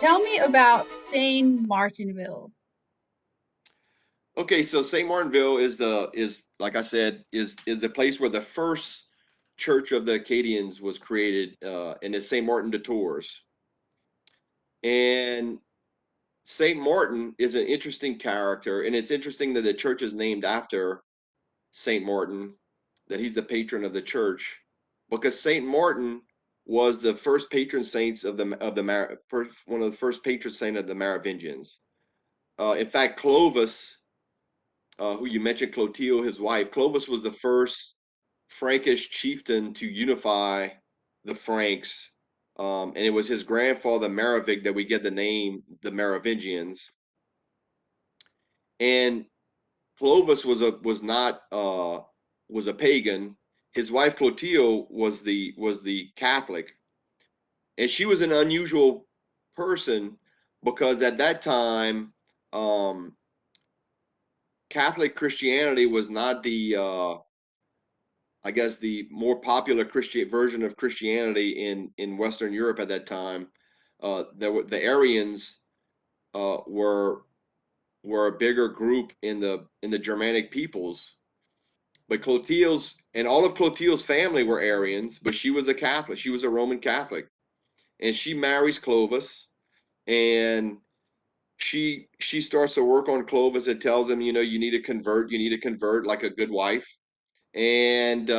Tell me about Saint Martinville. Okay, so St. Martinville is like I said is the place where the first church of the Acadians was created, and it's St. Martin de Tours. And St. Martin is an interesting character, and it's interesting that the church is named after St. Martin, that he's the patron of the church, because St. Martin was the first patron saints of the first, one of the first patron saint of the Merovingians. In fact, Clovis, who you mentioned, Clotilde, his wife, Clovis was the first Frankish chieftain to unify the Franks, and it was his grandfather Merovig that we get the name the Merovingians. And Clovis was not was a pagan. His wife Clotilde was the Catholic, and she was an unusual person because at that time, um, Catholic Christianity was not the I guess the more popular Christian version of Christianity in Western Europe at that time. There were the Arians uh, were were a bigger group in the Germanic peoples. But Clotilde's and all of Clotilde's family were Arians, but she was a Catholic. She was a Roman Catholic, and she marries Clovis, and she starts to work on Clovis and tells him, you need to convert, like a good wife. And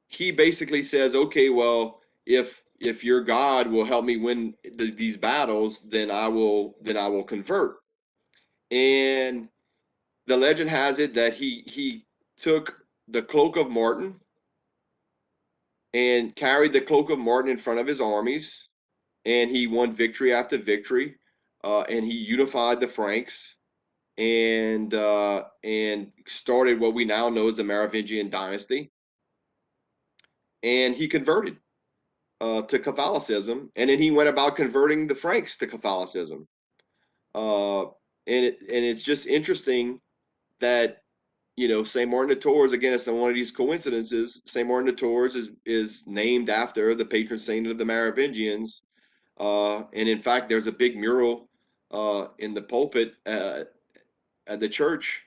he basically says, okay, well, if your God will help me win these battles, then I will convert. And the legend has it that he took the cloak of Martin and carried the cloak of Martin in front of his armies, and he won victory after victory, and he unified the Franks and started what we now know as the Merovingian dynasty. And he converted to Catholicism, and then he went about converting the Franks to Catholicism. Uh, and it's just interesting that Saint Martin de Tours, again, it's one of these coincidences. Saint Martin de Tours is named after the patron saint of the Merovingians, and in fact, there's a big mural in the pulpit at the church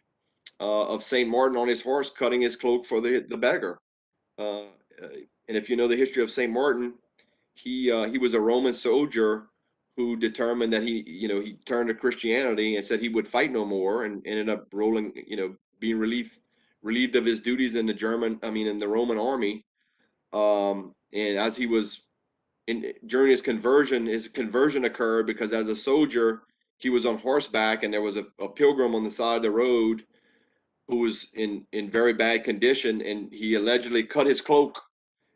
of Saint Martin on his horse, cutting his cloak for the beggar. Uh, and if you know the history of Saint Martin, he was a Roman soldier who determined that he turned to Christianity and said he would fight no more, and ended up being relieved of his duties in the Roman army. And as he was during his conversion occurred because as a soldier he was on horseback, and there was a pilgrim on the side of the road who was in very bad condition, and he allegedly cut his cloak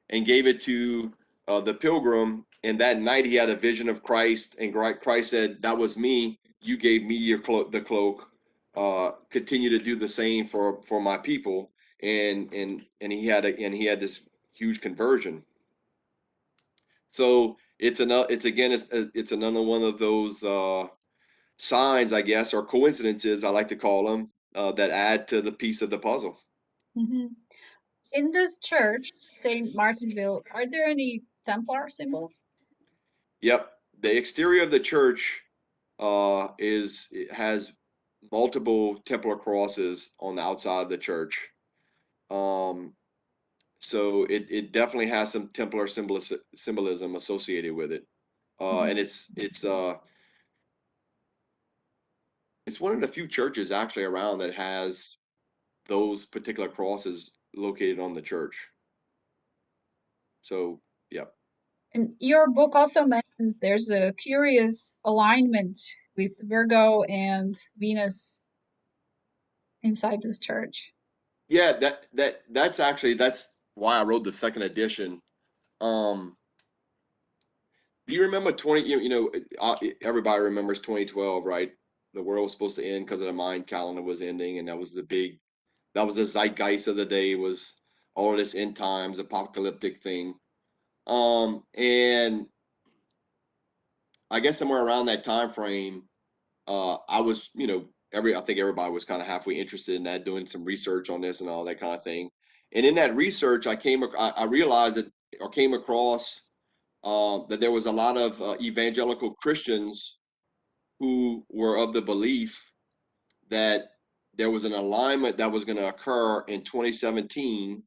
and gave it to the pilgrim. And that night he had a vision of Christ, and Christ said, "That was me. You gave me the cloak. Continue to do the same for my people." And he had this huge conversion. So it's another one of those signs, I guess, or coincidences I like to call them, that add to the piece of the puzzle. Mhm. In this church, Saint Martinville, are there any Templar symbols? Yep. The exterior of the church is it has multiple Templar crosses on the outside of the church. Um, so it definitely has some Templar symbolism associated with it. And Mhm. it's one of the few churches actually around that has those particular crosses located on the church. So, yep. And your book also mentions there's a curious alignment with Virgo and Venus inside this church. Yeah, that's why I wrote the second edition. Um, Do you remember 20? Everybody remembers 2012, right? The world was supposed to end because of the Mayan calendar was ending, and that was the zeitgeist of the day, was all of this end times apocalyptic thing. And I guess somewhere around that time frame, I was, I think everybody was kind of halfway interested in that, doing some research on this and all that kind of thing. And in that research, I realized that, or came across that there was a lot of evangelical Christians who were of the belief that there was an alignment that was going to occur in 2017,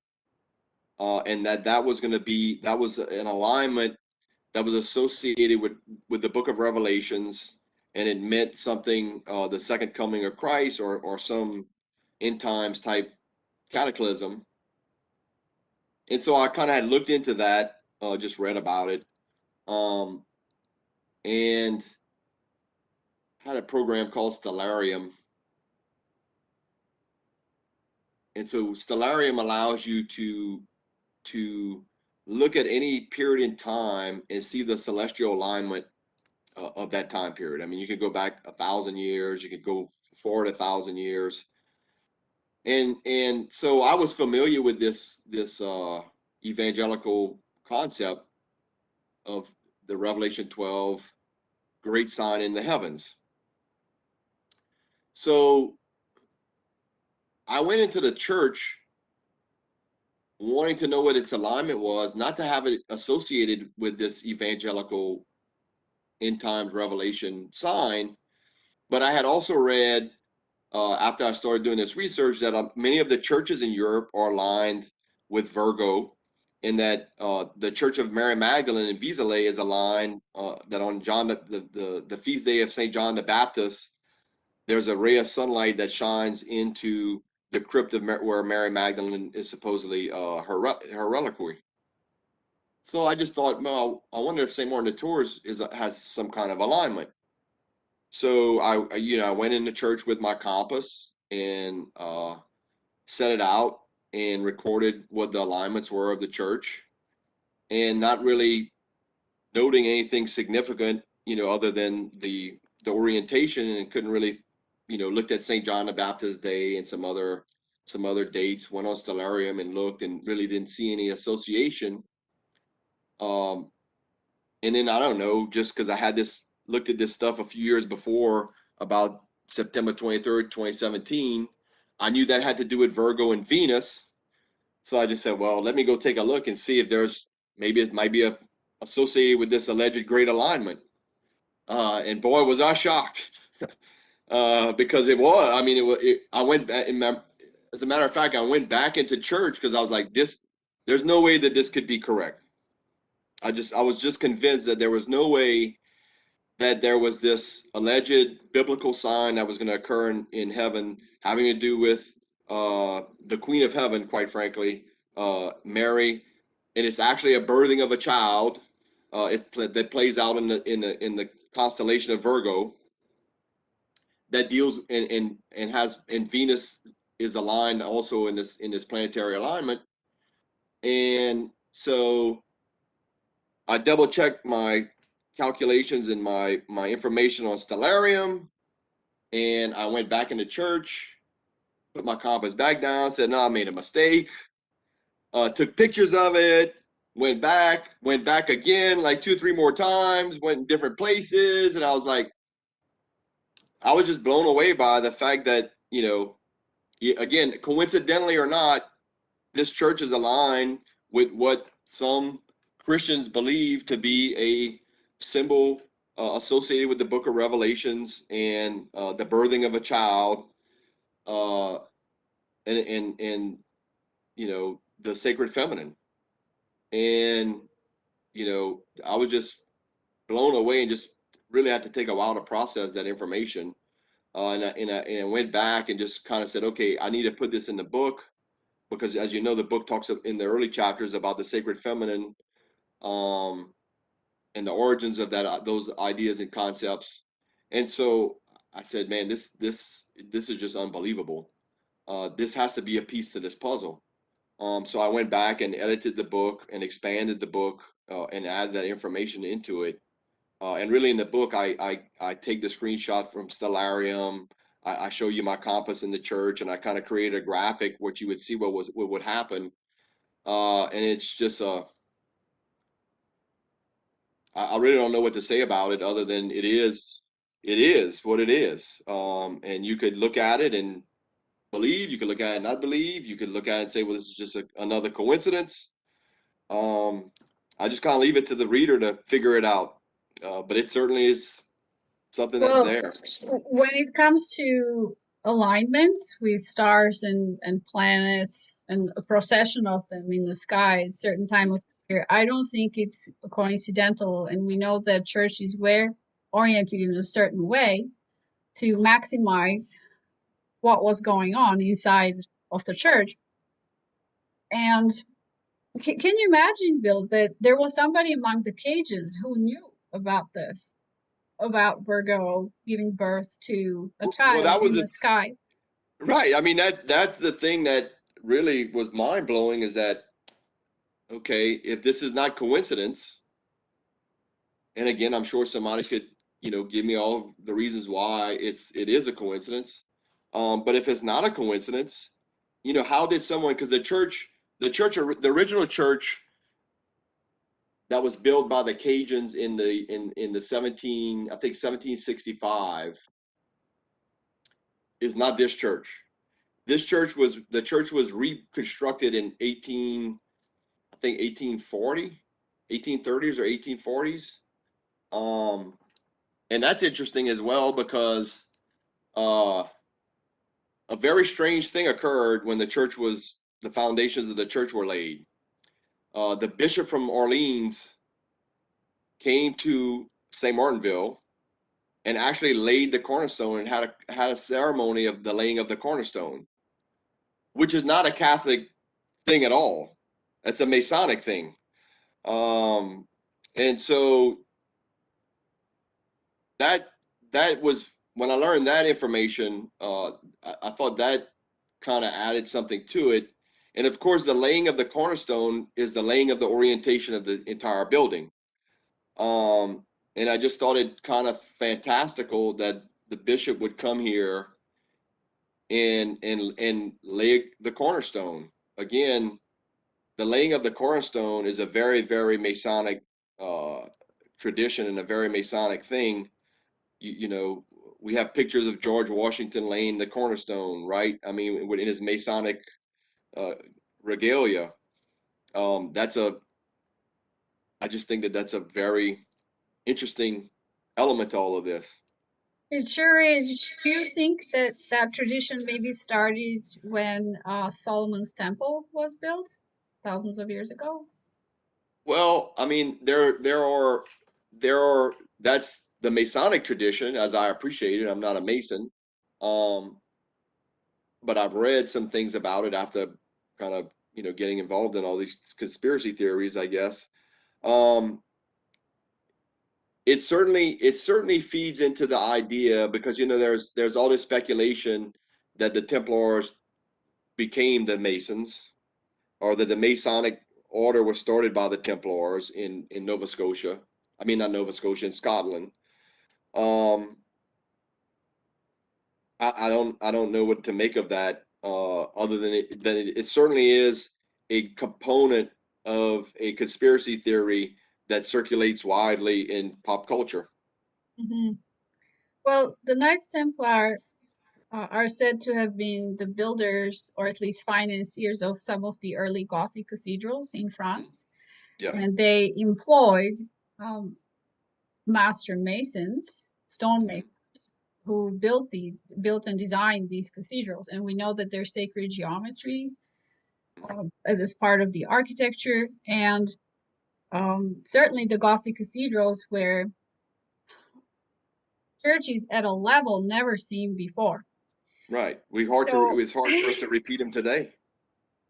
and that was going to be, that was an alignment that was associated with the book of Revelations, and it meant something, the second coming of Christ, or some end times type cataclysm. And so I kind of had looked into that, just read about it, and had a program called Stellarium. And so Stellarium allows you to look at any period in time and see the celestial alignment of that time period. I mean, you could go back 1,000 years, you could go forward 1,000 years, and so I was familiar with this evangelical concept of the Revelation 12 great sign in the heavens. So I went into the church wanting to know what its alignment was, not to have it associated with this evangelical end times revelation sign, but I had also read, after I started doing this research, that many of the churches in Europe are aligned with Virgo, and that the Church of Mary Magdalene in Vézelay is aligned, that on John the feast day of Saint John the Baptist, there's a ray of sunlight that shines into the crypt of where Mary Magdalene is supposedly her reliquary. So I just thought, well, I wonder if St. Martin de Tours has some kind of alignment. So I went into church with my compass and set it out and recorded what the alignments were of the church, and not really noting anything significant, other than the orientation, and couldn't really, looked at St. John the Baptist Day and some other dates, went on Stellarium and looked, and really didn't see any association. Um, and then I don't know, just because I had looked at this stuff a few years before about September 23rd, 2017, I knew that had to do with Virgo and Venus. So I just said, well, let me go take a look and see if maybe it might be associated with this alleged great alignment. And boy, was I shocked, because it was. I mean, I went back, as a matter of fact, I went back into church because I was like, there's no way that this could be correct. I was just convinced that there was no way that there was this alleged biblical sign that was going to occur in heaven, having to do with the Queen of Heaven, quite frankly, Mary, and it's actually a birthing of a child. That plays out in the constellation of Virgo, that deals and has, and Venus is aligned also in this planetary alignment. And so I double checked my calculations and my information on Stellarium, and I went back into church, put my compass back down, said, no, I made a mistake. Took pictures of it, went back again, like 2 or 3 more times, went in different places, and I was like, I was just blown away by the fact that, again, coincidentally or not, this church is aligned with what some Christians believe to be a symbol associated with the book of Revelations and the birthing of a child, uh, and the sacred feminine. And I was just blown away, and just really had to take a while to process that information. And I went back and just kind of said, okay, I need to put this in the book, because, as you know, the book talks in the early chapters about the sacred feminine, um, and the origins of those ideas and concepts. And so I said, man, this is just unbelievable. This has to be a piece to this puzzle. So I went back and edited the book and expanded the book, and added that information into it. And really, in the book, I take the screenshot from Stellarium. I show you my compass in the church, and I kind of created a graphic what you would see what would happen. And it's just I really don't know what to say about it, other than it is what it is. And you could look at it and believe, you could look at it and not believe, you could look at it and say, well, this is just another coincidence. Um, I just kind of leave it to the reader to figure it out. But it certainly is something that's Well, there. when it comes to alignments with stars and planets and a procession of them in the sky at a certain time of year, I don't think it's coincidental. And we know that churches were oriented in a certain way to maximize what was going on inside of the church. And can you imagine, Bill, that there was somebody among the Cajuns who knew about this, about Virgo giving birth to a Well, child that in was the sky? right. I mean, that's the thing that really was mind blowing is that, okay, if this is not coincidence, and again, I'm sure somebody could, give me all the reasons why it is a coincidence. But if it's not a coincidence, how did someone? Because the original church that was built by the Cajuns in the 1765 is not this church. The church was reconstructed in 1840, 1830s or 1840s. And that's interesting as well because uh, a very strange thing occurred when the foundations of the church were laid. The bishop from Orleans came to St. Martinville and actually laid the cornerstone and had a ceremony of the laying of the cornerstone, which is not a Catholic thing at all. That's a Masonic thing. Um, and so that that was when I learned that information. I thought that kind of added something to it. And of course, the laying of the cornerstone is the laying of the orientation of the entire building. Um, and I just thought it kind of fantastical that the bishop would come here and lay the cornerstone. Again, the laying of the cornerstone is a very, very Masonic uh, tradition and a very Masonic thing. We have pictures of George Washington laying the cornerstone, right? I mean, in his Masonic uh, regalia. That's a. I just think that that's a very interesting element to all of this. It sure is. Do you think that that tradition maybe started when Solomon's temple was built thousands of years ago? Well, I mean, there are that's the Masonic tradition, as I appreciate it. I'm not a Mason, um, but I've read some things about it after kind of getting involved in all these conspiracy theories, I guess. Um, it certainly feeds into the idea because there's all this speculation that the Templars became the Masons or that the Masonic order was started by the Templars in Nova Scotia. I mean, not Nova Scotia, in Scotland. Um, I don't know what to make of that. Other than it certainly is a component of a conspiracy theory that circulates widely in pop culture. Hmm. Well, the Knights Templar are said to have been the builders, or at least financiers, of some of the early Gothic cathedrals in France, Yeah, and they employed um, master masons, stone masons, who built and designed these cathedrals. And we know that there's sacred geometry as part of the architecture, and certainly the Gothic cathedrals were churches at a level never seen before. right. So It's hard for us to repeat them today.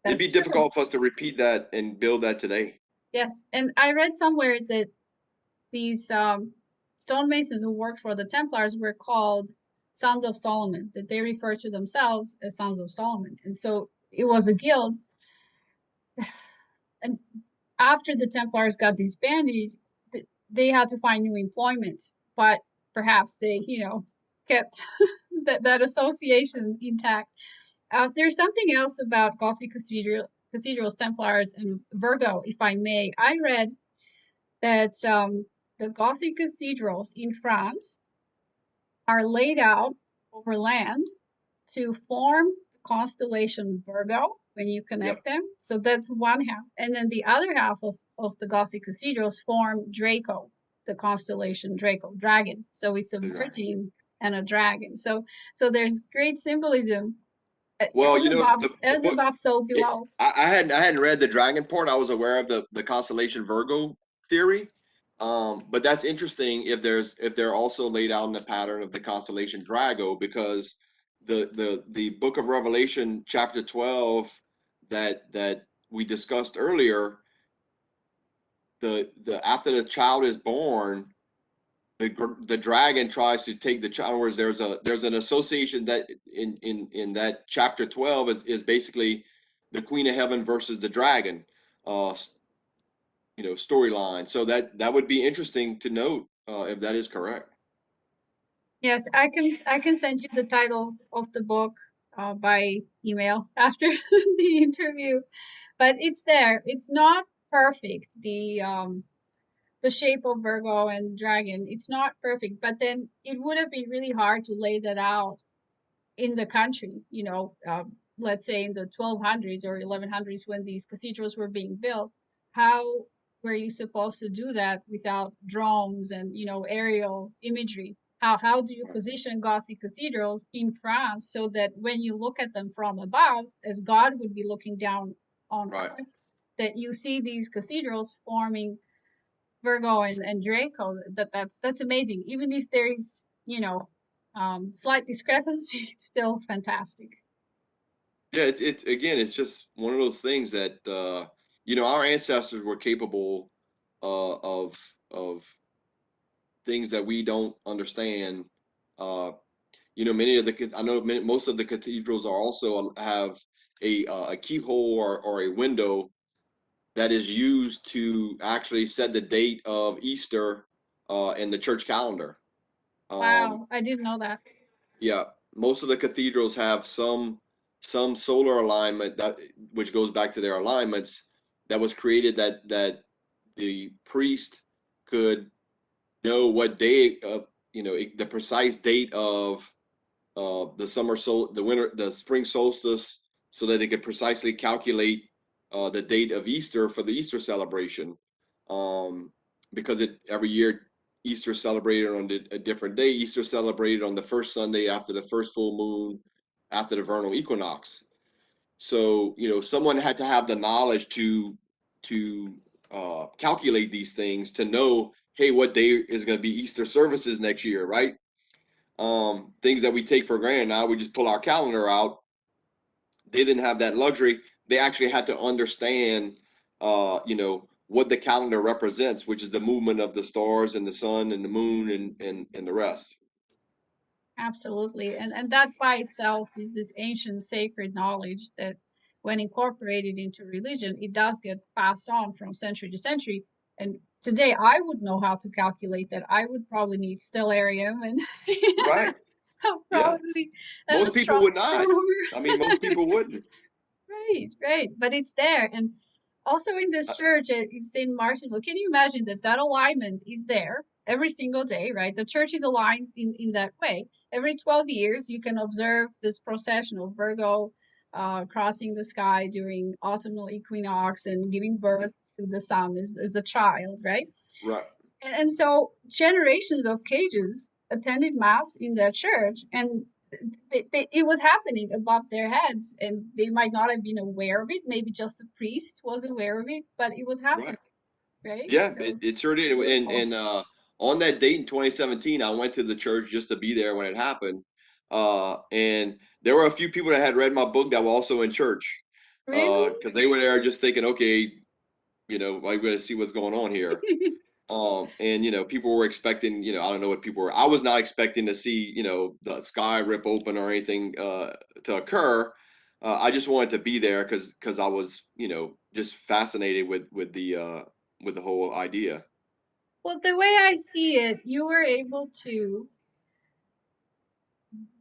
It'd be that's true. difficult for us to repeat that and build that today. Yes, and I read somewhere that these stonemasons who worked for the Templars were called Sons of Solomon, that they refer to themselves as Sons of Solomon. And so it was a guild. And after the Templars got disbanded, they had to find new employment. But perhaps they, kept that association intact. There's something else about Gothic cathedrals, Templars, and Virgo, if I may. I read that the Gothic cathedrals in France are laid out over land to form the constellation Virgo, when you Yep. connect them. So that's one half. And then the other half of the Gothic cathedrals form Draco, the constellation Draco, dragon. So it's a The dragon. virgin and a dragon. So there's great symbolism. Well, As above, the as book. above, so below. I hadn't read the dragon part. I was aware of the constellation Virgo theory, but that's interesting if they're also laid out in the pattern of the constellation Drago, because the book of Revelation chapter 12 that we discussed earlier, the after the child is born, the dragon tries to take the child. Whereas there's an association that in that chapter 12 is basically the Queen of Heaven versus the dragon, uh, storyline. So that would be interesting to note, if that is correct. Yes, I can send you the title of the book by email after the interview. But it's there. It's not perfect. The shape of Virgo and dragon, it's not perfect. But then it would have been really hard to lay that out in the country. Let's say in the 1200s or 1100s when these cathedrals were being built. How were you supposed to do that without drones and aerial imagery? How do you Right. position Gothic cathedrals in France so that when you look at them from above, as God would be looking down on Right. earth, that you see these cathedrals forming Virgo and Draco? That's amazing. Even if there's slight discrepancy, it's still fantastic. Yeah, it's again, it's just one of those things that our ancestors were capable of things that we don't understand. Uh, many of the I know most of the cathedrals are also have a keyhole or a window that is used to actually set the date of Easter in the church calendar. Um, Wow, I didn't know that. yeah, most of the cathedrals have some solar alignment that which goes back to their alignments that was created that the priest could know what day of the precise date of the spring solstice, so that they could precisely calculate the date of Easter for the Easter celebration. Um, because every year Easter celebrated on a different day. Easter celebrated on the first Sunday after the first full moon after the vernal equinox. So someone had to have the knowledge to calculate these things to know, hey, what day is going to be Easter services next year, right? Things that we take for granted now. We just pull our calendar out. They didn't have that luxury. They actually had to understand, what the calendar represents, which is the movement of the stars and the sun and the moon and the rest. Absolutely. And that by itself is this ancient sacred knowledge that when incorporated into religion, it does get passed on from century to century. And today I would know how to calculate that. I would probably need stellarium and Right. Yeah. probably an Most people would not. astronomer. I mean, most people wouldn't. Right, right. But it's there. And also in this Uh, church in St. Martinville, can you imagine that alignment is there every single day, right? The church is aligned in that way. Every 12 years, you can observe this procession of Virgo crossing the sky during autumnal equinox and giving birth to the sun as the child, right? right. And so generations of Cajuns attended mass in their church, and it was happening above their heads, and they might not have been aware of it. Maybe just the priest was aware of it, but it was happening, Right. right? Yeah, So it sure did. beautiful. And on that date in 2017, I went to the church just to be there when it happened. And there were a few people that had read my book that were also in church, Really? because they were there just thinking, okay, I'm going to see what's going on here. And people were expecting, I don't know what people were. I was not expecting to see, the sky rip open or anything to occur. I just wanted to be there because I was, just fascinated with the whole idea. Well, the way I see it, you were able to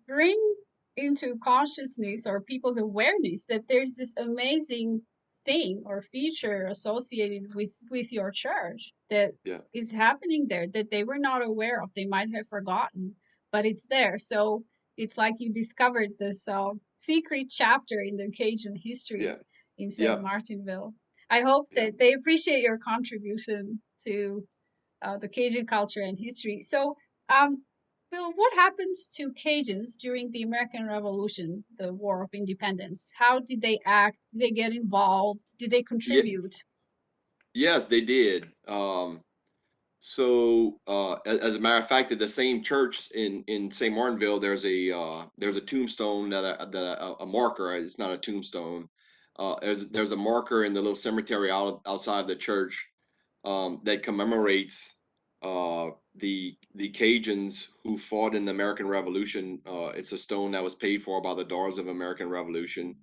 bring into consciousness or people's awareness that there's this amazing thing or feature associated with your church that Yeah. is happening there that they were not aware of. They might have forgotten, but it's there. So It's like you discovered this secret chapter in the Cajun history Yeah. in St. Yeah. Martinville. I hope Yeah. that they appreciate your contribution to the Cajun culture and history. So, Bill, what happens to Cajuns during the American Revolution, the War of Independence? How did they act? Did they get involved? Did they Yeah. contribute? Yes, they did. So, as a matter of fact, at the same church in St. Martinville, there's a tombstone a marker. It's not a tombstone. There's a marker in the little cemetery outside the church that commemorates the Cajuns who fought in the American Revolution. It's a stone that was paid for by the Daughters of American Revolution,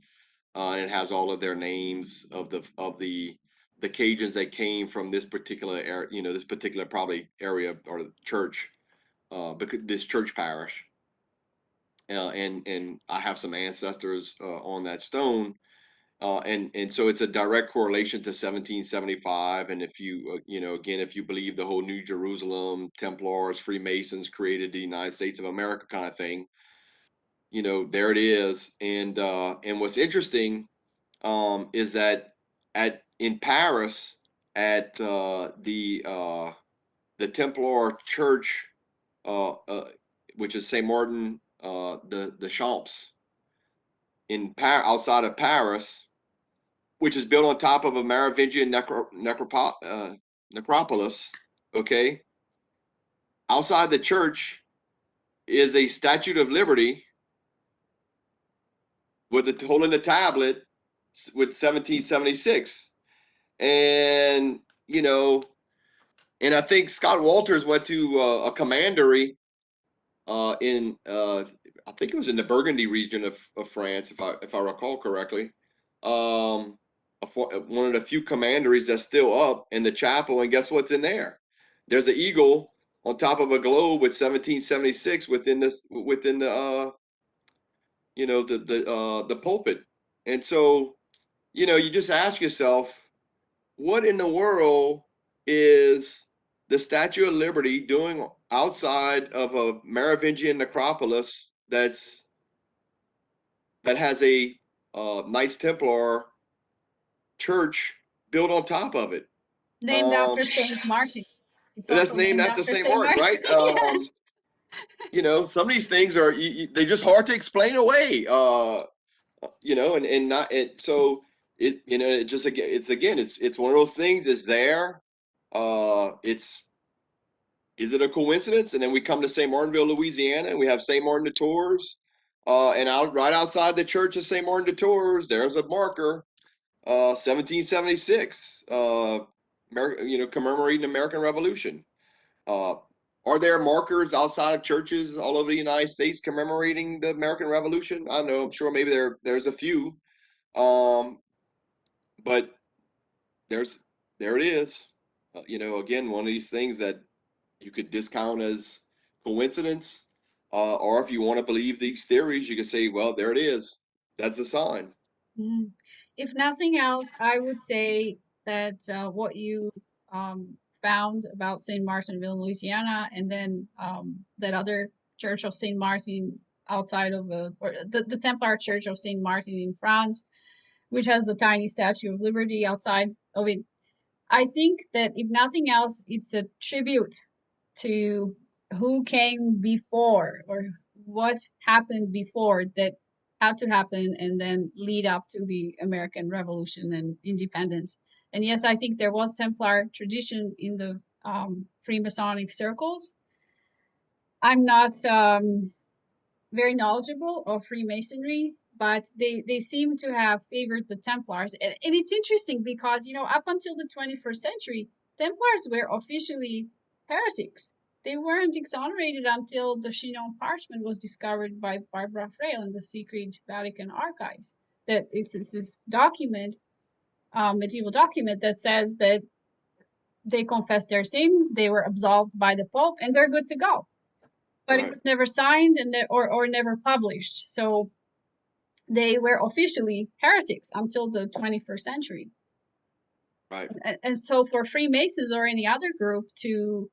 and it has all of their names of the Cajuns that came from this particular area, this particular probably area or church, because this church parish, and I have some ancestors on that stone, and so it's a direct correlation to 1775. And if you again, if you believe the whole New Jerusalem, Templars, Freemasons created the United States of America kind of thing, there it is. And what's interesting is that at in Paris at the Templar Church, uh, uh, which is Saint Martin the Champs outside of Paris, which is built on top of a Merovingian necropolis. Okay, outside the church is a Statue of Liberty with holding the tablet with 1776, and and I think Scott Walters went to a commandery in I think it was in the Burgundy region of France, if I recall correctly. One of the few commanderies that's still up in the chapel, and guess what's in there? There's an eagle on top of a globe with 1776 within the the pulpit. And so you just ask yourself, what in the world is the Statue of Liberty doing outside of a Merovingian necropolis that has a Knights Templar church built on top of it? Named Um, after Saint Martin. It's that's also named named after after Saint Saint Martin, Martin. right? Some of these things are they're just hard to explain away. And not it. So it just it's one of those things. It's there. It's Is it a coincidence? And then we come to St. Martinville, Louisiana, and we have St. Martin de Tours. And right outside the church of St. Martin de Tours, there's a marker, 1776, commemorating the American Revolution. Uh, are there markers outside of churches all over the United States commemorating the American Revolution? I don't know. I'm sure maybe there's a few. Um, but there's there it is. Again, one of these things that you could discount as coincidence, or if you want to believe these theories, you could say, well, there it is. That's a sign. Mm. If nothing else, I would say that what you found about St. Martinville, Louisiana, and then that other Church of St. Martin outside of or the Templar Church of St. Martin in France, which has the tiny Statue of Liberty outside of it. I think that if nothing else, it's a tribute to who came before or what happened before that had to happen and then lead up to the American Revolution and independence. And yes, I think there was Templar tradition in the Freemasonic circles. I'm not very knowledgeable of Freemasonry, but they seem to have favored the Templars. And it's interesting because, up until the 21st century, Templars were officially heretics. They weren't exonerated until the Chinon parchment was discovered by Barbara Frail in the secret Vatican archives. That it's this document, medieval document, that says that they confessed their sins, they were absolved by the Pope, and they're good to go. But it Right, was never signed and or never published. So they were officially heretics until the 21st century. right, And so for Freemasons or any other group to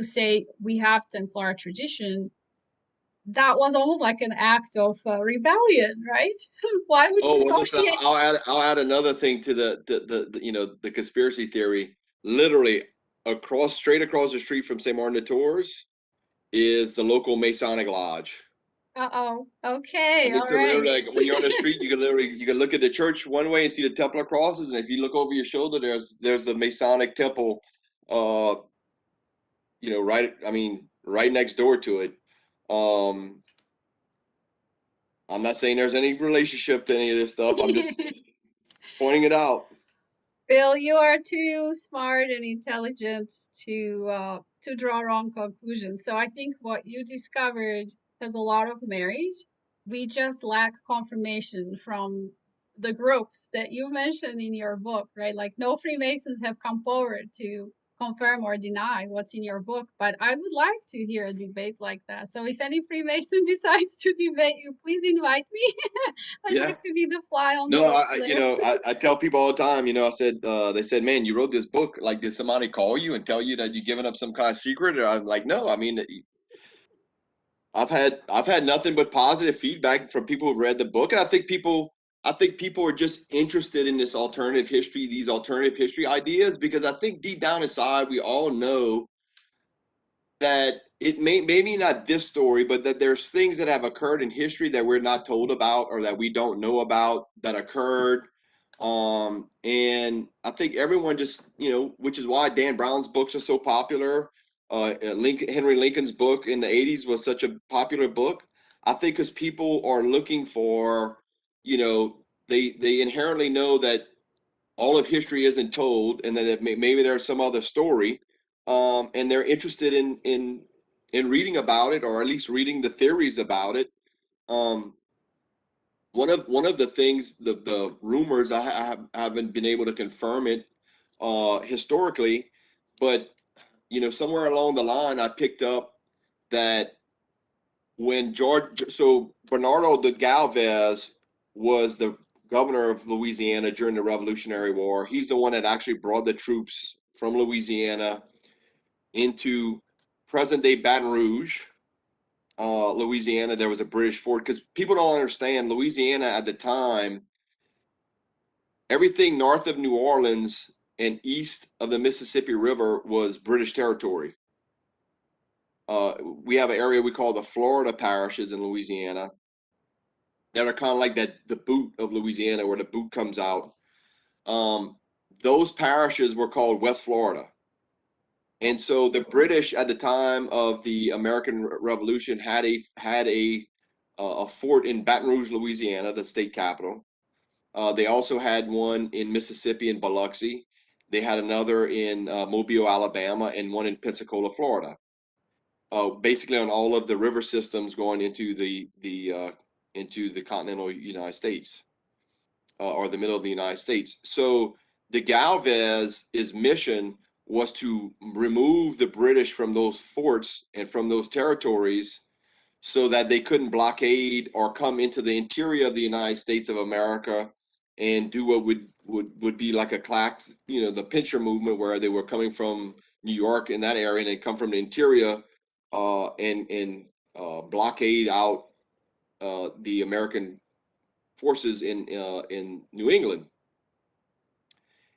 say we have Templar tradition, that was almost like an act of rebellion, right? Why would Oh you well, listen, associate? I'll add another thing to the conspiracy theory. Literally straight across the street from St. Martin de Tours is the local Masonic lodge. Uh-oh. Okay, And all it's right. literally like when you're on the street, you can look at the church one way and see the Templar crosses, and if you look over your shoulder, there's the Masonic temple, uh, right. I mean, right next door to it. Um, I'm not saying there's any relationship to any of this stuff. I'm just pointing it out. Bill, you are too smart and intelligent to draw wrong conclusions. So I think what you discovered has a lot of merit. We just lack confirmation from the groups that you mentioned in your book, right? Like no Freemasons have come forward to confirm or deny what's in your book, but I would like to hear a debate like that. So if any Freemason decides to debate you, please invite me. I'd Yeah. like to be the fly on the No, wall there. I tell people all the time, I said, they said, man, you wrote this book. Like, did somebody call you and tell you that you're giving up some kind of secret? Or I'm like, no, I mean, I've had nothing but positive feedback from people who've read the book. And I think people are just interested in this alternative history, these alternative history ideas, because I think deep down inside, we all know that it maybe not this story, but that there's things that have occurred in history that we're not told about or that we don't know about that occurred. And I think everyone just, which is why Dan Brown's books are so popular. Henry Lincoln's book in the 80s was such a popular book. I think because people are looking for, they inherently know that all of history isn't told, and that maybe there's some other story, and they're interested in reading about it, or at least reading the theories about it. Um, one of the things, the rumors, haven't been able to confirm it historically, but somewhere along the line, I picked up that so Bernardo de Galvez was the governor of Louisiana during the Revolutionary War. He's the one that actually brought the troops from Louisiana into present day Baton Rouge, Louisiana. There was a British fort, because people don't understand Louisiana at the time. Everything north of New Orleans and east of the Mississippi River was British territory. We have an area we call the Florida parishes in Louisiana that are kind of like the boot of Louisiana, where the boot comes out. Um, those parishes were called West Florida. And so the British at the time of the American Revolution had a fort in Baton Rouge, Louisiana, the state capital. They also had one in Mississippi in Biloxi. They had another in Mobile, Alabama, and one in Pensacola, Florida. Basically on all of the river systems going into the continental United States, or the middle of the United States. So de Galvez's mission was to remove the British from those forts and from those territories, so that they couldn't blockade or come into the interior of the United States of America and do what would be like a class, the pincher movement, where they were coming from New York in that area, and they come from the interior, and blockade out the American forces in New England.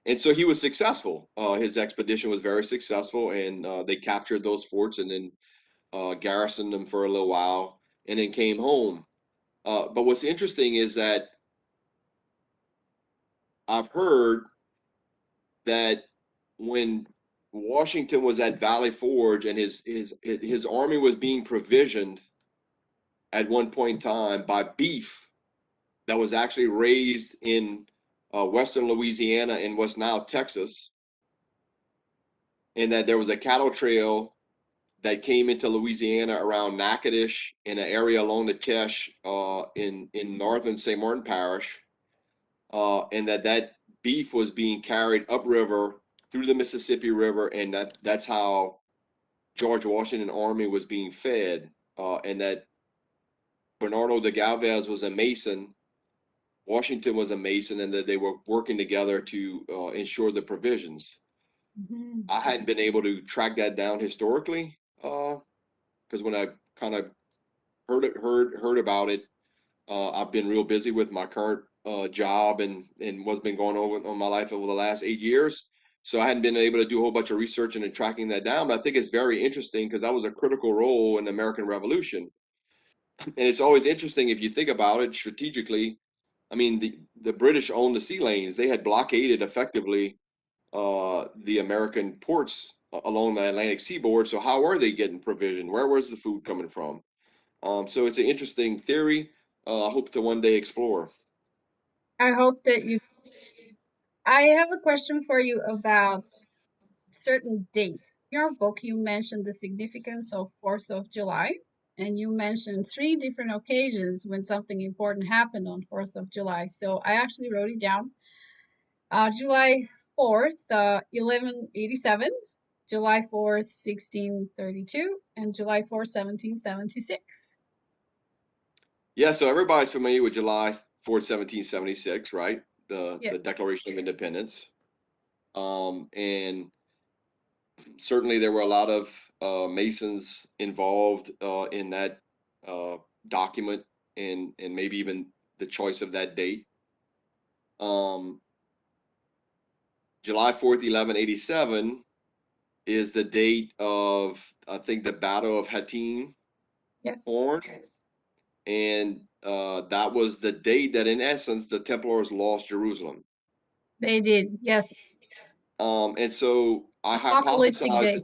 And so he was successful. His expedition was very successful, and they captured those forts, and then garrisoned them for a little while, and then came home. But what's interesting is that I've heard that when Washington was at Valley Forge and his army was being provisioned at one point in time by beef that was actually raised in western Louisiana and what's now Texas, and that there was a cattle trail that came into Louisiana around Natchitoches, in an area along the Teche, in northern St. Martin Parish, and that beef was being carried upriver through the Mississippi River, and that's how George Washington Army was being fed, and that Bernardo de Galvez was a Mason, Washington was a Mason, and that they were working together to ensure the provisions. Mhm. I hadn't been able to track that down historically, because when I kind of heard about it. I've been real busy with my current job and what's been going on my life over the last 8 years. So I hadn't been able to do a whole bunch of research and tracking that down. But I think it's very interesting because that was a critical role in the American Revolution. And it's always interesting if you think about it strategically. I mean, the British owned the sea lanes. They had blockaded effectively the American ports along the Atlantic seaboard. So how are they getting provision? Where was the food coming from? So it's an interesting theory. I hope to one day explore. I hope that you. I have a question for you about certain dates. In your book, you mentioned the significance of 4th of July, and you mentioned three different occasions when something important happened on 4th of July. So I actually wrote it down. July 4th, 1187, July 4th, 1632, and July 4th, 1776. Yeah, so everybody's familiar with July 4th, 1776, right? Yeah, The Declaration of Independence. And certainly there were a lot of Masons involved in that uh, document and maybe even the choice of that date. Um, July 4th, 1187 is the date of, I think, the Battle of Hattin yes, Horn. And that was the date that, in essence, the Templars lost Jerusalem. they did. Yes, And so I apocalyptic hypothesize, day.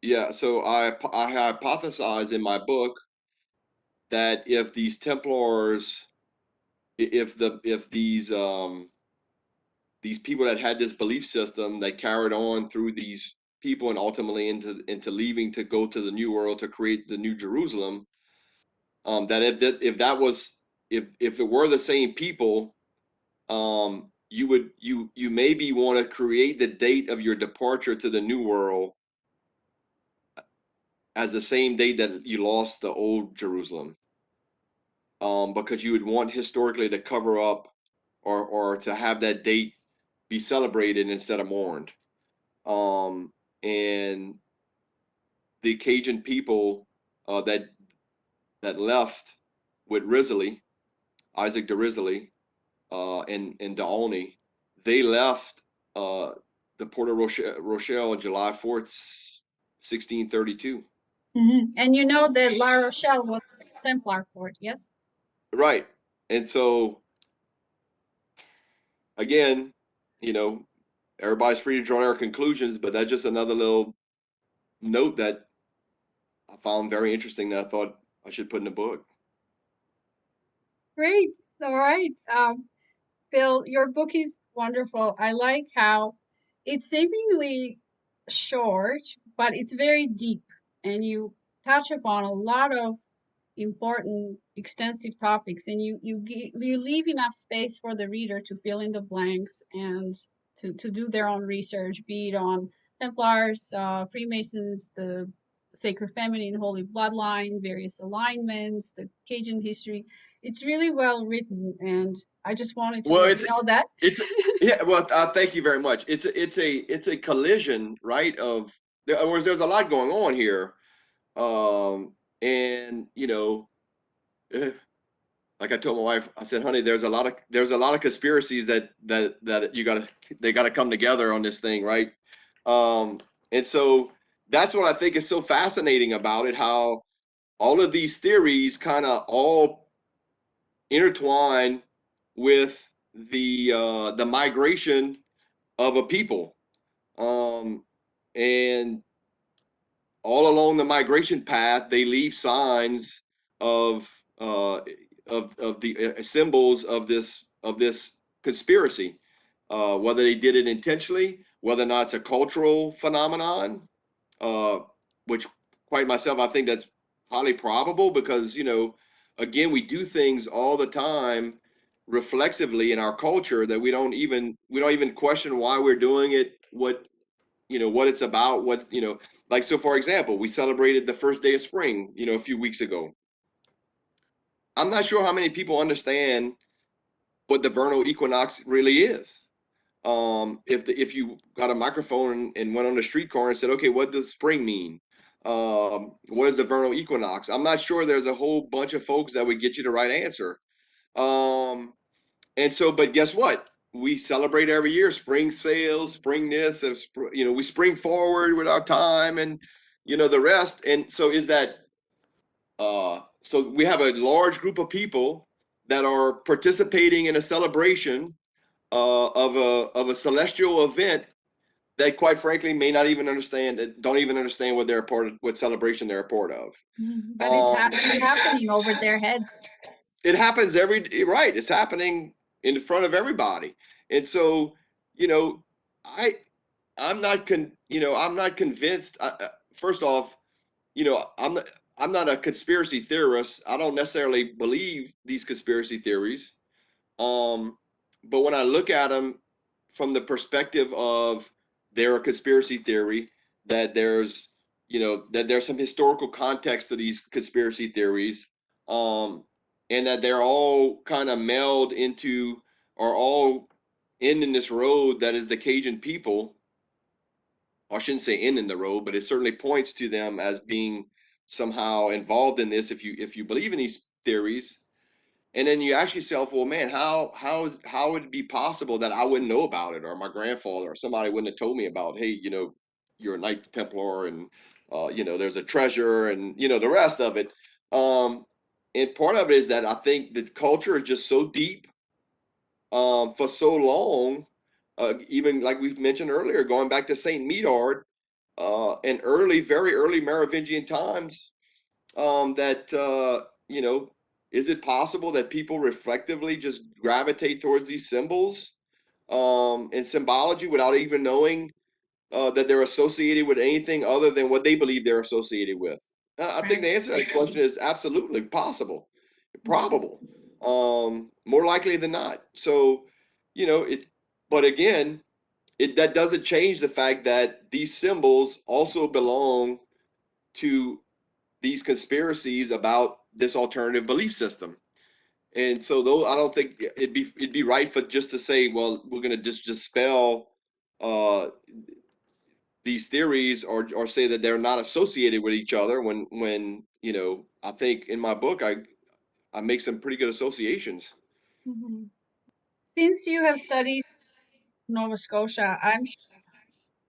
yeah, so I hypothesize in my book that if these Templars, if these people that had this belief system that carried on through these people and ultimately into leaving to go to the New World to create the New Jerusalem, that if that was if it were the same people, you maybe want to create the date of your departure to the New World as the same date that you lost the old Jerusalem, because you would want historically to cover up or to have that date be celebrated instead of mourned. And the Cajun people that left with Risley, Isaac de Risley, and D'Aulnay, they left uh, the Port of Rochelle on July 4th, 1632. And you know that La Rochelle was Templar port, yes? Right. And so, again, you know, everybody's free to draw their conclusions, but that's just another little note that I found very interesting that I thought I should put in a book. Great. All right. Bill, your book is wonderful. I like how it's seemingly short, but it's very deep, and you touch upon a lot of important, extensive topics, and you leave enough space for the reader to fill in the blanks and to do their own research, be it on Templars, Freemasons, the Sacred Feminine, Holy Bloodline, various alignments, the Cajun history. It's really well written, and I just wanted to Well, let you know that. it's yeah. Well, thank you very much. It's a collision, right? There's a lot going on here, and eh, like I told my wife, I said, "Honey, there's a lot of conspiracies that they gotta come together on this thing, right?" Um, and so that's what I think is so fascinating about it. How all of these theories kind of all intertwine with the migration of a people, um, and all along the migration path, they leave signs of of the symbols of this conspiracy, whether they did it intentionally, whether or not it's a cultural phenomenon, uh, which quite myself, I think that's highly probable because, again, we do things all the time reflexively in our culture that we don't even question why we're doing it, what it's about, like, so for example, we celebrated the first day of spring, a few weeks ago. I'm not sure how many people understand what the vernal equinox really is. If you got a microphone and went on the street corner and said, okay, what does spring mean? What is the vernal equinox? I'm not sure there's a whole bunch of folks that would get you the right answer. And so, but guess what? We celebrate every year, spring sales, spring this, we spring forward with our time and, the rest. And so so we have a large group of people that are participating in a celebration of a celestial event that, quite frankly, may not even understand, don't even understand what they're a part of, what celebration they're a part of. But it's happening over their heads. It happens right. It's happening in front of everybody. And so, you know, I, I'm not convinced. First off, I'm not a conspiracy theorist. I don't necessarily believe these conspiracy theories. But when I look at them from the perspective of they're a conspiracy theory, that there's some historical context to these conspiracy theories, um, and that they're all kind of meld into, or all in this road that is the Cajun people. I shouldn't say in the road, but it certainly points to them as being somehow involved in this. If you believe in these theories, and then you ask yourself, well, man, how would it be possible that I wouldn't know about it, or my grandfather or somebody wouldn't have told me about, hey, you're a Knight Templar, and there's a treasure, and the rest of it. And part of it is that I think the culture is just so deep, for so long, even like we've mentioned earlier, going back to Saint Medard, and very early Merovingian times, that is it possible that people reflectively just gravitate towards these symbols, and symbology, without even knowing that they're associated with anything other than what they believe they're associated with? I think the Right. answer to that question is absolutely possible, Mhm. probable, more likely than not. So, it. But again, that doesn't change the fact that these symbols also belong to these conspiracies about this alternative belief system. And so, though, I don't think it'd be right for just to say, well, we're going to just dispel uh, these theories, or say that they're not associated with each other. When I think in my book I make some pretty good associations. Mhm. Since you have studied Nova Scotia, I'm sure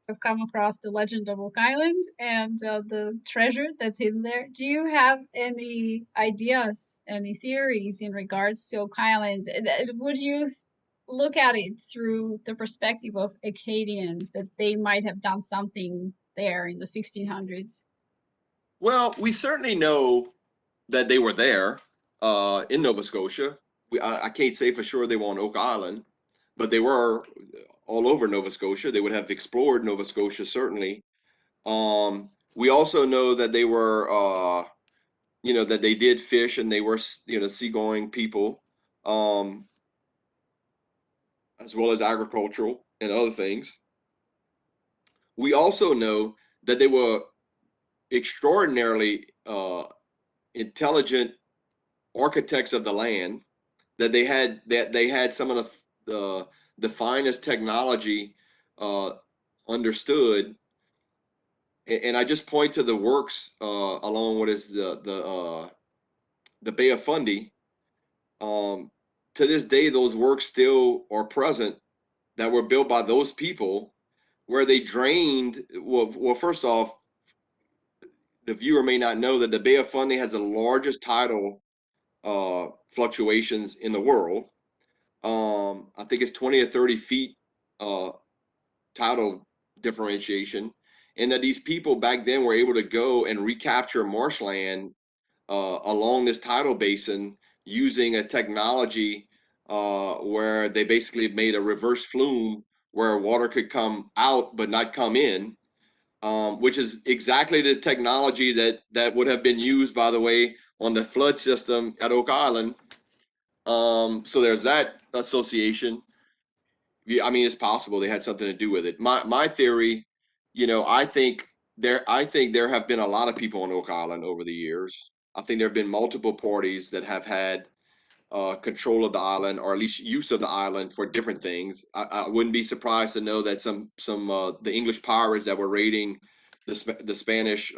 you've come across the legend of Oak Island and the treasure that's in there. Do you have any ideas, any theories in regards to Oak Island? Would you look at it through the perspective of Acadians, that they might have done something there in the 1600s? Well, we certainly know that they were there, in Nova Scotia. I can't say for sure they were on Oak Island, but they were all over Nova Scotia. They would have explored Nova Scotia, certainly. We also know that they were, that they did fish, and they were, seagoing people, um, as well as agricultural and other things. We also know that they were extraordinarily intelligent architects of the land, that they had some of the finest technology, uh, understood. And I just point to the works, along what is the Bay of Fundy. Um, to this day, those works still are present, that were built by those people, where they drained. Well, first off, the viewer may not know that the Bay of Fundy has the largest tidal fluctuations in the world. I think it's 20 or 30 feet, uh, tidal differentiation, and that these people back then were able to go and recapture marshland, along this tidal basin, using a technology, where they basically made a reverse flume, where water could come out but not come in, which is exactly the technology that would have been used, by the way, on the flood system at Oak Island. So there's that association. Yeah, I mean, it's possible they had something to do with it. My theory, I think there have been a lot of people on Oak Island over the years. I think there have been multiple parties that have had, control of the island, or at least use of the island for different things. I wouldn't be surprised to know that some the English pirates that were raiding the Spanish,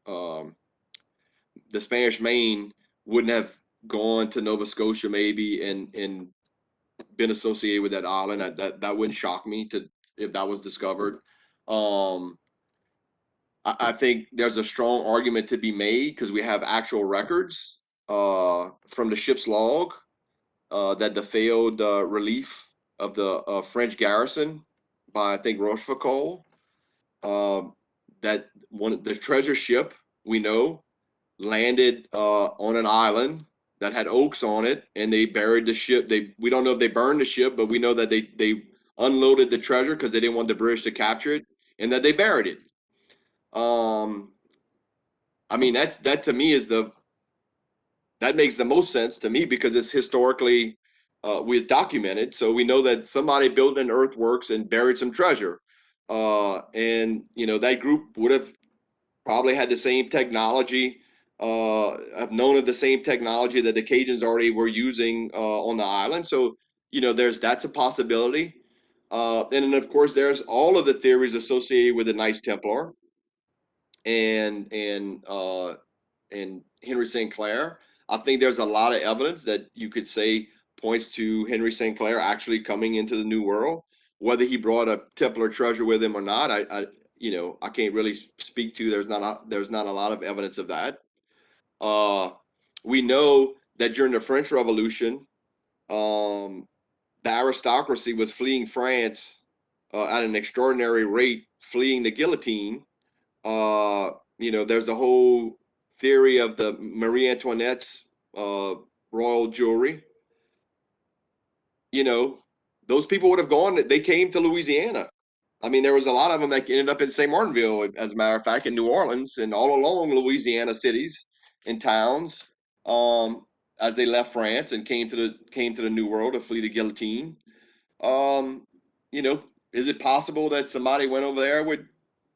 the Spanish Main wouldn't have gone to Nova Scotia maybe and been associated with that island. That wouldn't shock me to if that was discovered. Um, I think there's a strong argument to be made because we have actual records from the ship's log that the failed relief of the French garrison by I think Rochefoucauld. That one the treasure ship we know landed on an island that had oaks on it, and they buried the ship. We don't know if they burned the ship, but we know that they unloaded the treasure because they didn't want the British to capture it, and that they buried it. Um, I mean, that to me is that makes the most sense to me because it's historically we've documented, so we know that somebody built an earthworks and buried some treasure, and that group would have probably had the same technology. I've known of the same technology that the Cajuns already were using on the island. So, that's a possibility. And then, of course, there's all of the theories associated with the Knights Templar and and uh, and Henry St. Clair. I think there's a lot of evidence that you could say points to Henry St. Clair actually coming into the New World. Whether he brought a Templar treasure with him or not, I can't really speak to. There's not a lot of evidence of that. Uh, we know that during the French Revolution, um, the aristocracy was fleeing France at an extraordinary rate, fleeing the guillotine. uh, there's the whole theory of the Marie Antoinette's uh, royal jewelry. You know, those people would have gone. They came to Louisiana. I mean, there was a lot of them that ended up in St. Martinville, as a matter of fact, in New Orleans, and all along Louisiana cities and towns, um, as they left France and came to the New World to flee the guillotine. Um, is it possible that somebody went over there with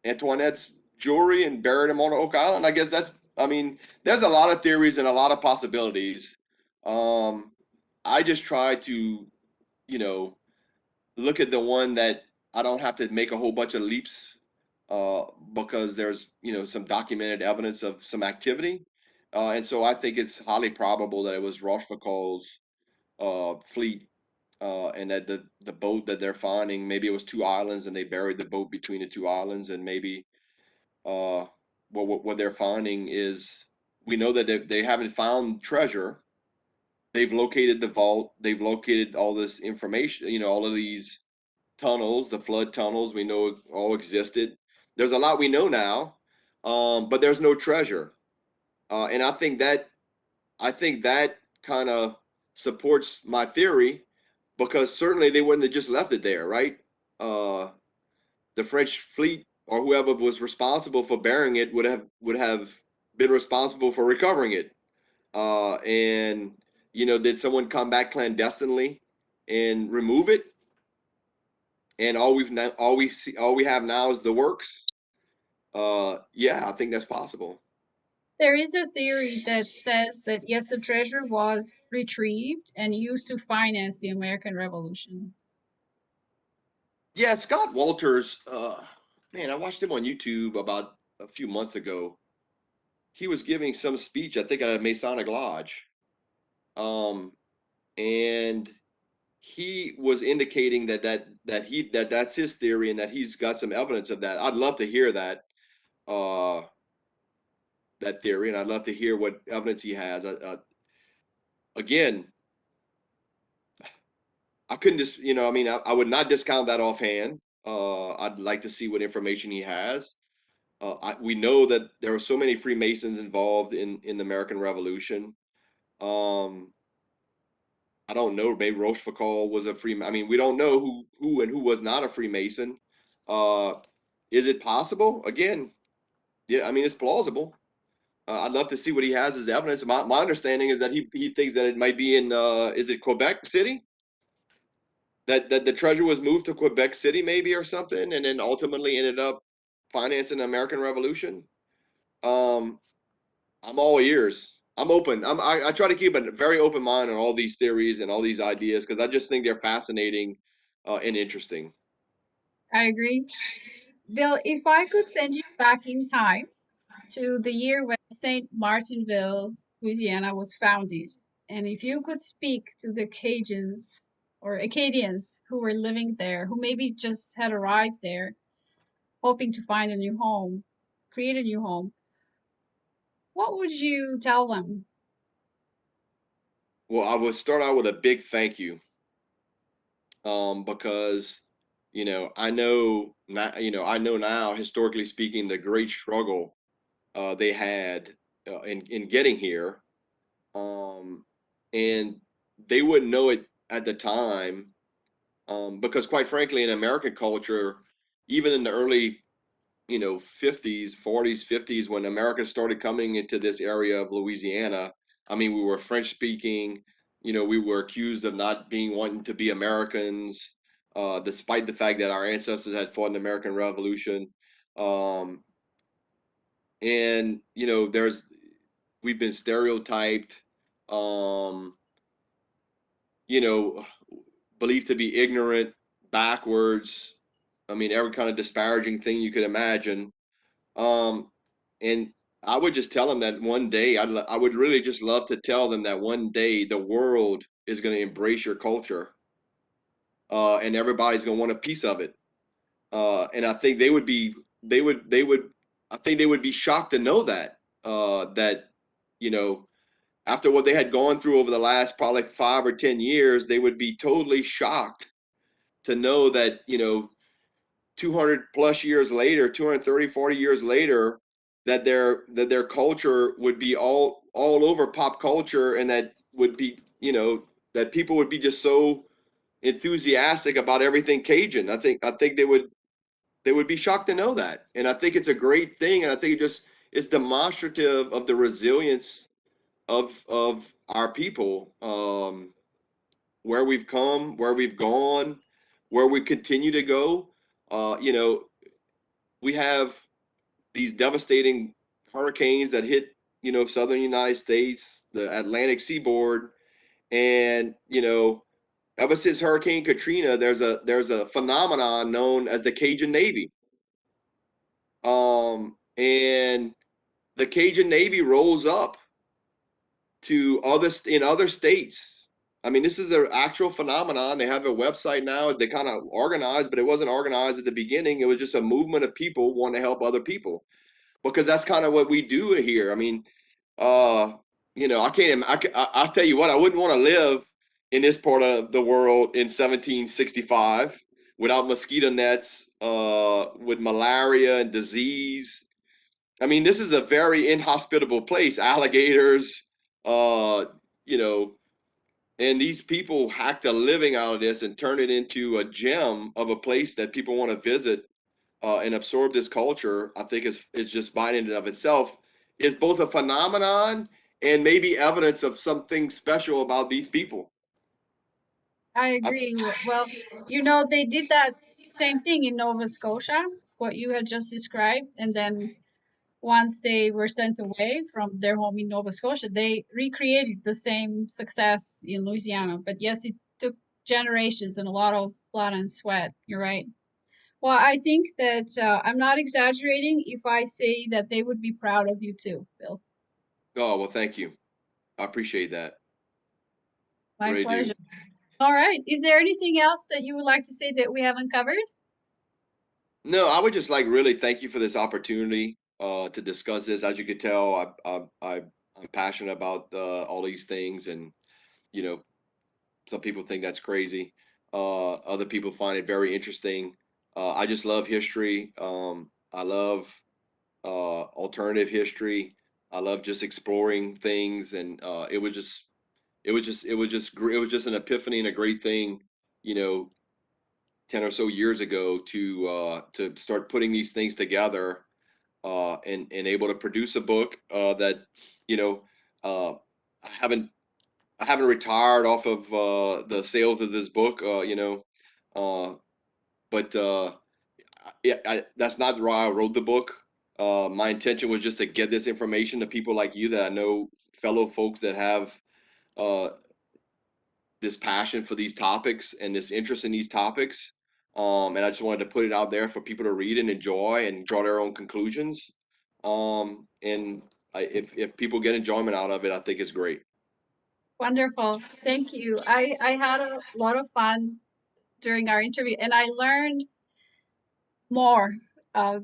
Antoinette's jewelry and buried him on Oak Island? I guess I mean, there's a lot of theories and a lot of possibilities. Um, I just try to, you know, look at the one that I don't have to make a whole bunch of leaps because there's, some documented evidence of some activity. And so I think it's highly probable that it was Rochefoucauld's fleet and that the boat that they're finding, maybe it was two islands and they buried the boat between the two islands, and maybe uh, what they're finding is we know that they haven't found treasure. They've located the vault. They've located all this information. All of these tunnels, the flood tunnels. We know all existed. There's a lot we know now, but there's no treasure, and I think that kind of supports my theory because certainly they wouldn't have just left it there, right? Uh, the French fleet or whoever was responsible for burying it would have been responsible for recovering it. And did someone come back clandestinely and remove it? And all we have now is the works. Yeah, I think that's possible. There is a theory that says that yes, the treasure was retrieved and used to finance the American Revolution. Yeah, Scott Walters. Man, I watched him on YouTube about a few months ago. He was giving some speech, I think, at a Masonic lodge, um, and he was indicating that's his theory and that he's got some evidence of that. I'd love to hear uh, that theory, and I'd love to hear what evidence he has. Again, I couldn't just, I mean, I would not discount that offhand. I'd like to see what information he has. We know that there were so many Freemasons involved in the American Revolution. Um, I don't know. Maybe Rochefoucauld was a Freemason. I mean, we don't know who and who was not a Freemason. Uh, is it possible? Again, yeah. I mean, it's plausible. I'd love to see what he has as evidence. My understanding is that he thinks that it might be in is it Quebec City? That the treasure was moved to Quebec City, maybe, or something, and then ultimately ended up financing the American Revolution. Um, I'm all ears. I'm open. I try to keep a very open mind on all these theories and all these ideas because I just think they're fascinating and interesting. I agree. Bill, if I could send you back in time to the year when St. Martinville, Louisiana was founded. And if you could speak to the Cajuns or Acadians who were living there, who maybe just had arrived there, hoping to find a new home, create a new home, what would you tell them? Well, I would start out with a big thank you, because I know now, historically speaking, the great struggle they had in getting here, um, and they wouldn't know it at the time, because quite frankly, in American culture, even in the early 50s, 40s, 50s, when America started coming into this area of Louisiana. I mean, we were French speaking. We were accused of not being wanting to be Americans, despite the fact that our ancestors had fought in the American Revolution. Um, and there's we've been stereotyped, um, you know, believed to be ignorant, backwards. I mean, every kind of disparaging thing you could imagine. Um, and I would just tell them that one day, I would really just love to tell them that one day the world is going to embrace your culture, and everybody's going to want a piece of it. And I think I think they would be shocked to know that you know, after what they had gone through over the last probably 5 or 10 years, they would be totally shocked to know that 200 plus years later, 230, 40 years later, that their culture would be all over pop culture, and that would be, that people would be just so enthusiastic about everything Cajun. I think they would be shocked to know that. And I think it's a great thing, and I think it just is demonstrative of the resilience of our people, where we've come, where we've gone, where we continue to go. We have these devastating hurricanes that hit, southern United States, the Atlantic seaboard, and ever since Hurricane Katrina, there's a phenomenon known as the Cajun Navy, and the Cajun Navy rolls up to other states. I mean, this is an actual phenomenon. They have a website now. They kind of organized, but it wasn't organized at the beginning. It was just a movement of people wanting to help other people, because that's kind of what we do here. I mean, uh, I can't. I'll tell you what. I wouldn't want to live in this part of the world in 1765 without mosquito nets, with malaria and disease. I mean, this is a very inhospitable place. Alligators, uh, you know, and these people hacked a living out of this and turned it into a gem of a place that people want to visit, and absorb this culture. I think it's just by in and of itself is both a phenomenon and maybe evidence of something special about these people. I I, agree. Well, they did that same thing in Nova Scotia, what you had just described, and then once they were sent away from their home in Nova Scotia, they recreated the same success in Louisiana. But yes, it took generations and a lot of blood and sweat. You're right. Well, I think that I'm not exaggerating if I say that they would be proud of you too, Bill. oh well, thank you. I appreciate that. My Really do. pleasure. All right. Is there anything else that you would like to say that we haven't covered? No, I would just like really thank you for this opportunity, to discuss this. As you could tell, I'm passionate about all these things, and you know, some people think that's crazy. Other people find it very interesting. I just love history. I love alternative history. I love just exploring things, and it was just an epiphany and a great thing, you know, 10 or so years ago to start putting these things together, and able to produce a book, that you know uh, I haven't I haven't retired off of the sales of this book, uh, but yeah, that's not why I wrote the book. My intention was just to get this information to people like you, that I know, fellow folks that have uh, this passion for these topics and this interest in these topics. And I just wanted to put it out there for people to read and enjoy and draw their own conclusions. And if people get enjoyment out of it, I think it's great. Wonderful. Thank you. I had a lot of fun during our interview, and I learned more uh,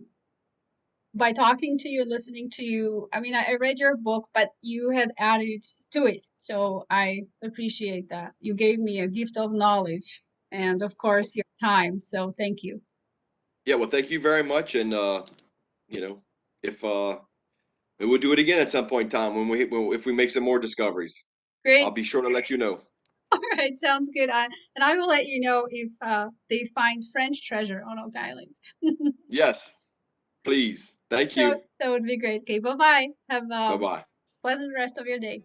by talking to you, listening to you. I mean, I read your book, but you had added to it. So I appreciate that. You gave me a gift of knowledge and, of course, your time. So thank you. Yeah, well, thank you very much. And, if we'll do it again at some point in time if we make some more discoveries, I'll Great. be sure to let you know. All right. Sounds good. And I will let you know if they find French treasure on Oak Island. Yes, please. Thank So you. that would be great. Okay. Bye bye. Have Bye a bye. pleasant rest of your day.